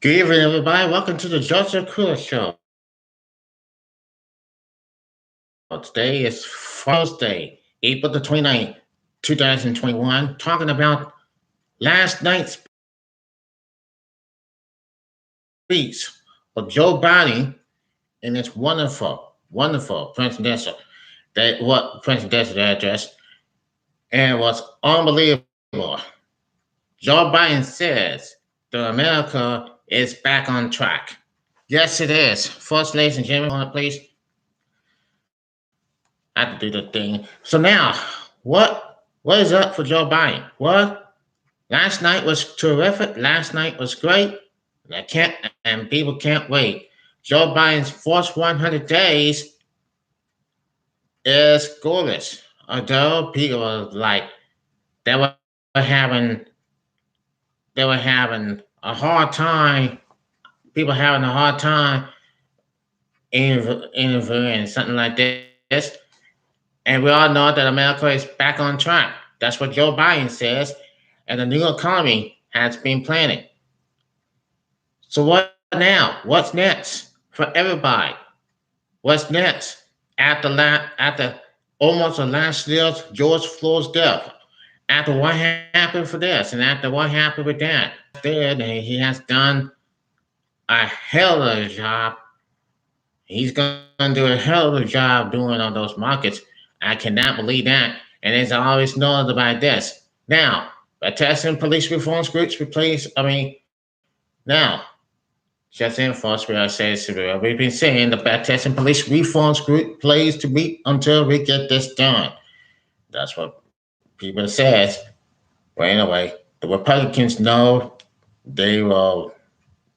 Good evening, everybody. Welcome to the Joseph Crudup Show. Today is Thursday, April the 29th, 2021, talking about last night's speech of Joe Biden and its wonderful presidential address, and it was unbelievable. Joe Biden says that America is back on track. Yes, it is. First, ladies and gentlemen, please. I have to do the thing. So now, what is up for Joe Biden? What? Last night was terrific. Last night was great. And people can't wait. Joe Biden's first 100 days is gorgeous. Although people were like they were having they were having a hard time. People having a hard time interviewing something like this. And we all know that America is back on track. That's what Joe Biden says. And the new economy has been planning. So what now? What's next for everybody? What's next after almost the last year's George Floyd's death? After what happened for this and after what happened with that? He has done a hell of a job. He's going to do a hell of a job doing all those markets. I cannot believe that. And it's always known about this. Now, by testing police reforms groups now, just enforce what I say. We've been saying the by testing police reforms group plays to meet until we get this done. That's what people says. But anyway, the Republicans know they were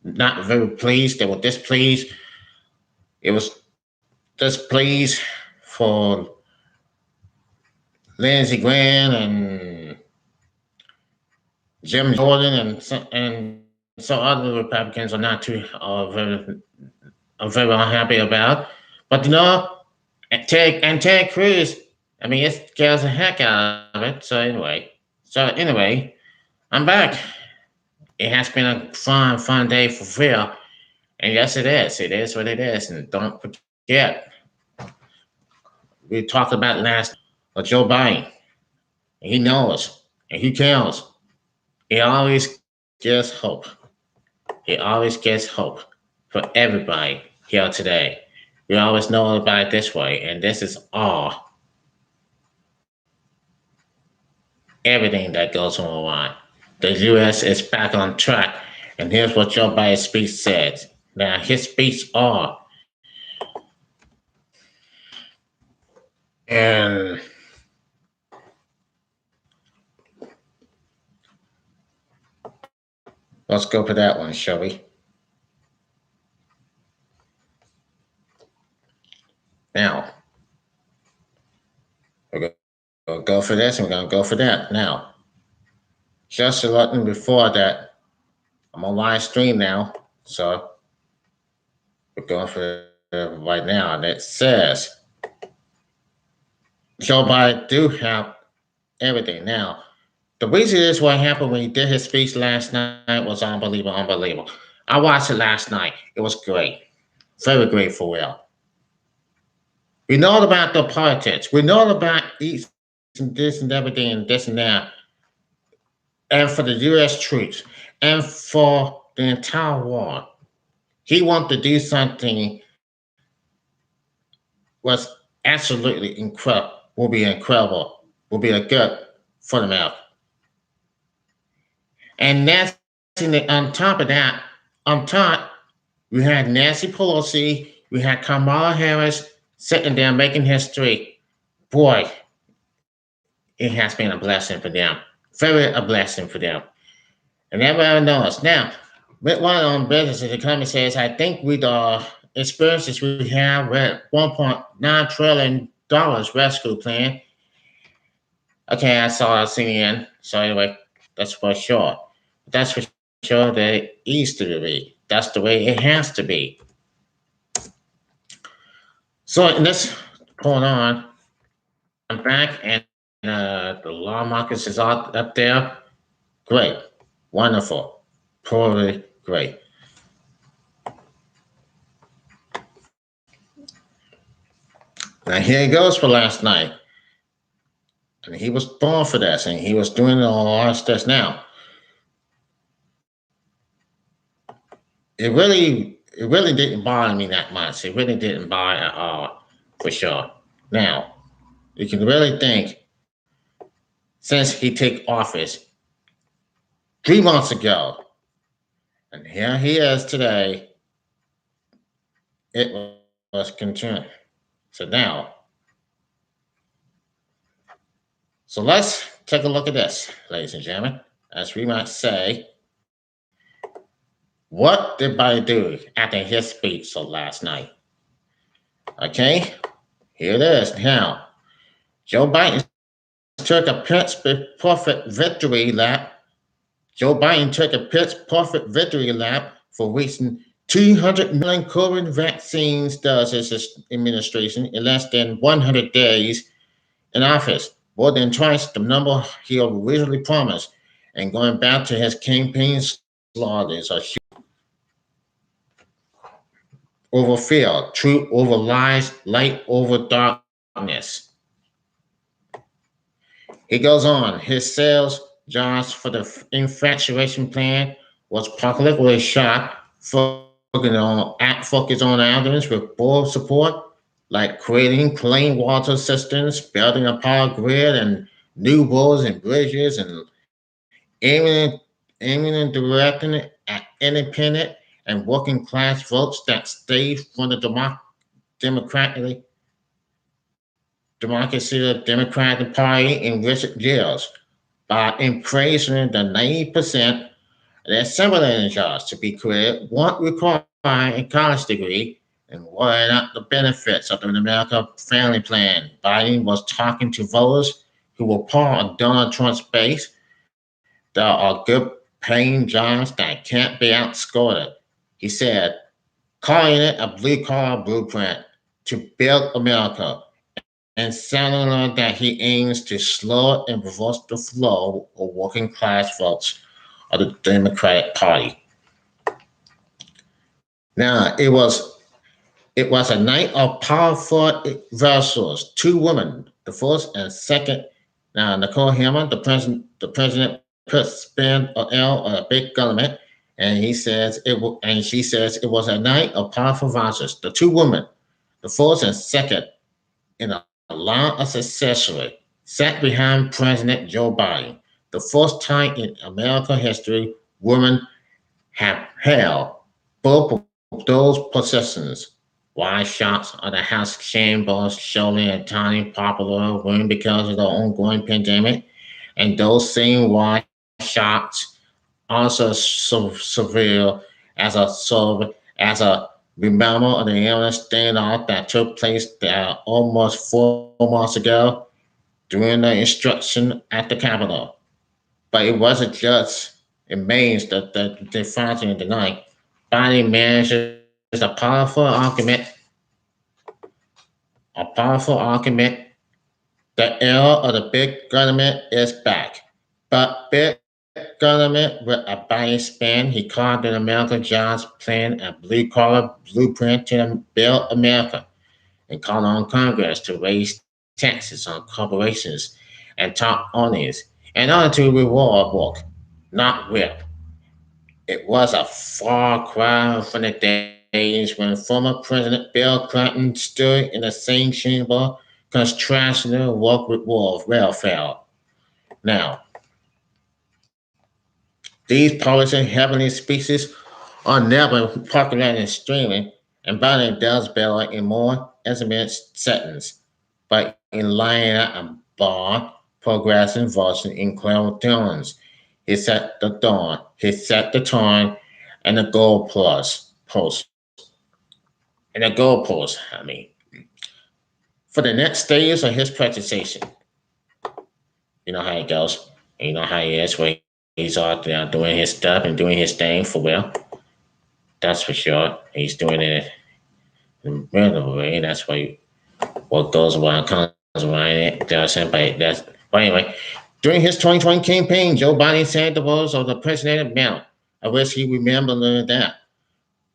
not very pleased. They were displeased. It was displeased for Lindsey Graham and Jim Jordan and some other Republicans are not too very unhappy about. But Ted Cruz, it scares the heck out of it. So anyway, I'm back. It has been a fun day for real. And yes, it is. It is what it is. And don't forget, we talked about last Joe Biden. He knows and he cares. He always gives hope. He always gives hope for everybody here today. We always know about it this way, and this is all everything that goes on. The U.S. is back on track, and here's what Joe Biden's speech says. Now, his speech are, and let's go for that one, shall we? Now, we're going to go for this and we're going to go for that. Now, just a little before that, I'm on live stream now, so we're going for it right now. And it says Joe Biden do have everything. Now, the reason is what happened when he did his speech last night was unbelievable. I watched it last night. It was great. Very great for real. We know about the politics. We know about each and this and everything and this and that. And for the U.S. troops. And for the entire war. He wanted to do something was absolutely incredible. Will be incredible. Will be a good for the mouth. And that's on top of that, we had Nancy Pelosi, we had Kamala Harris sitting there making history. Boy, it has been a blessing for them. Very a blessing for them. And everybody knows. Now, with one on businesses, the company says, I think with the experiences we have with $1.9 trillion rescue plan. Okay, I saw CNN. So anyway, that's for sure. That's for sure that it needs to be. That's the way it has to be. So in this going on, I'm back and the law markets is up there. Great. Wonderful. Totally great. Now here he goes for last night. And he was born for this, and he was doing all this now. It really didn't bother me that much. It really didn't bother at all, for sure. Now, you can really think since he took office 3 months ago, and here he is today, it was continuing. So now, so let's take a look at this, ladies and gentlemen. As we might say, what did Biden do after his speech so last night? Okay, here it is. Now, Joe Biden took a perfect victory lap. Joe Biden took a perfect victory lap for reaching 200 million COVID vaccines doses his administration in less than 100 days in office, more than twice the number he originally promised. And going back to his campaign slogans, a over fear, truth over lies, light over darkness. He goes on. His sales jobs for the infatuation plan was politically shot, focus on items with board support, like creating clean water systems, building a power grid, and new roads and bridges, and aiming and directing it at independent and working class votes that stayed from the democratically democracy, the Democratic Party in recent years by increasing the 90% of their assembly jobs to be created won't require a college degree and worrying out the benefits of the American Family Plan. Biden was talking to voters who were part of Donald Trump's base. There are good paying jobs that can't be outscored. He said, calling it a blue collar blueprint to build America and sounding that he aims to slow and reverse the flow of working class votes of the Democratic Party. Now, it was a night of powerful reversals. Two women, the first and second. Now, Nicole Hammer, the president put spin on L on a big government, and she says it was a night of powerful reversals. The two women, the first and second, in a line of succession, sat behind President Joe Biden. The first time in American history, women have held both of those positions. Wide shots of the House chambers showing a tiny popular win because of the ongoing pandemic, and those same wide shots also severe as a remember of the illness standoff that took place there almost 4 months ago during the instruction at the Capitol. But it wasn't just it means that the fighting of the night. Biden manages a powerful argument. The era of the big government is back. But big government with a Biden spin, he called the American Jobs Plan a blue collar blueprint to build America and called on Congress to raise taxes on corporations and top earnings in order to reward work, not whip. It was a far cry from the days when former President Bill Clinton stood in the same chamber contrasting work with welfare. Now, these policy heavenly speeches are never popular in streaming, and Biden does better in more intimate settings, but in laying out a broad, progressive version in clever tones. He set the tone and the goalpost, for the next stage of his presentation. You know how it goes. You know how he is when he's out there doing his stuff and doing his thing for real. That's for sure. He's doing it in a real way. That's why what goes around comes around. But anyway, during his 2020 campaign, Joe Biden said the words of the president amount. I wish he remembered that.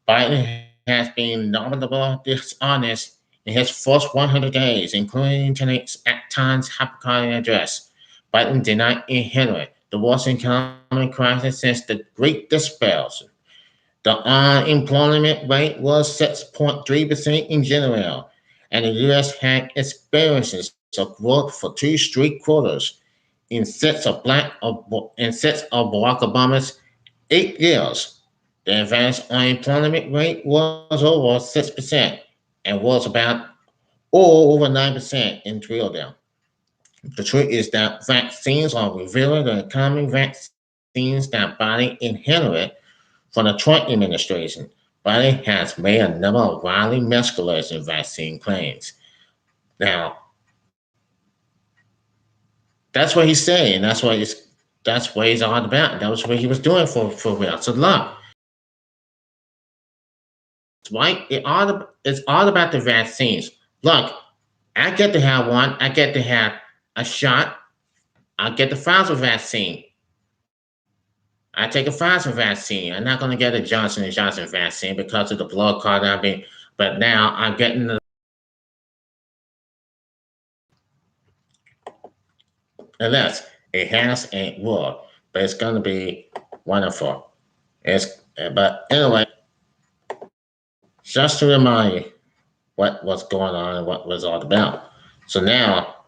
Biden has been nominable dishonest in his first 100 days, including tonight's at times hypocritical address. Biden did not inherit the worst economic crisis since the Great Dispersion. The unemployment rate was 6.3% in general, and the U.S. had experiences of growth for two straight quarters in sets of Barack Obama's 8 years. The advanced unemployment rate was over 6% and was about all over 9% in three of them. The truth is that vaccines are revealing the economic vaccines that Biden inherited from the Trump administration. Biden has made a number of wildly masculine vaccine claims. Now, that's what he's saying. That's what he's all about. That was what he was doing for real. So look, right? It's all about the vaccines. Look, I get to have one. I get to have a shot. I get the Pfizer vaccine. I take a Pfizer vaccine. I'm not going to get a Johnson vaccine because of the blood clot. But now I'm getting the unless it has a will, but it's going to be wonderful. It's but anyway, just to remind you what was going on and what was all about. So now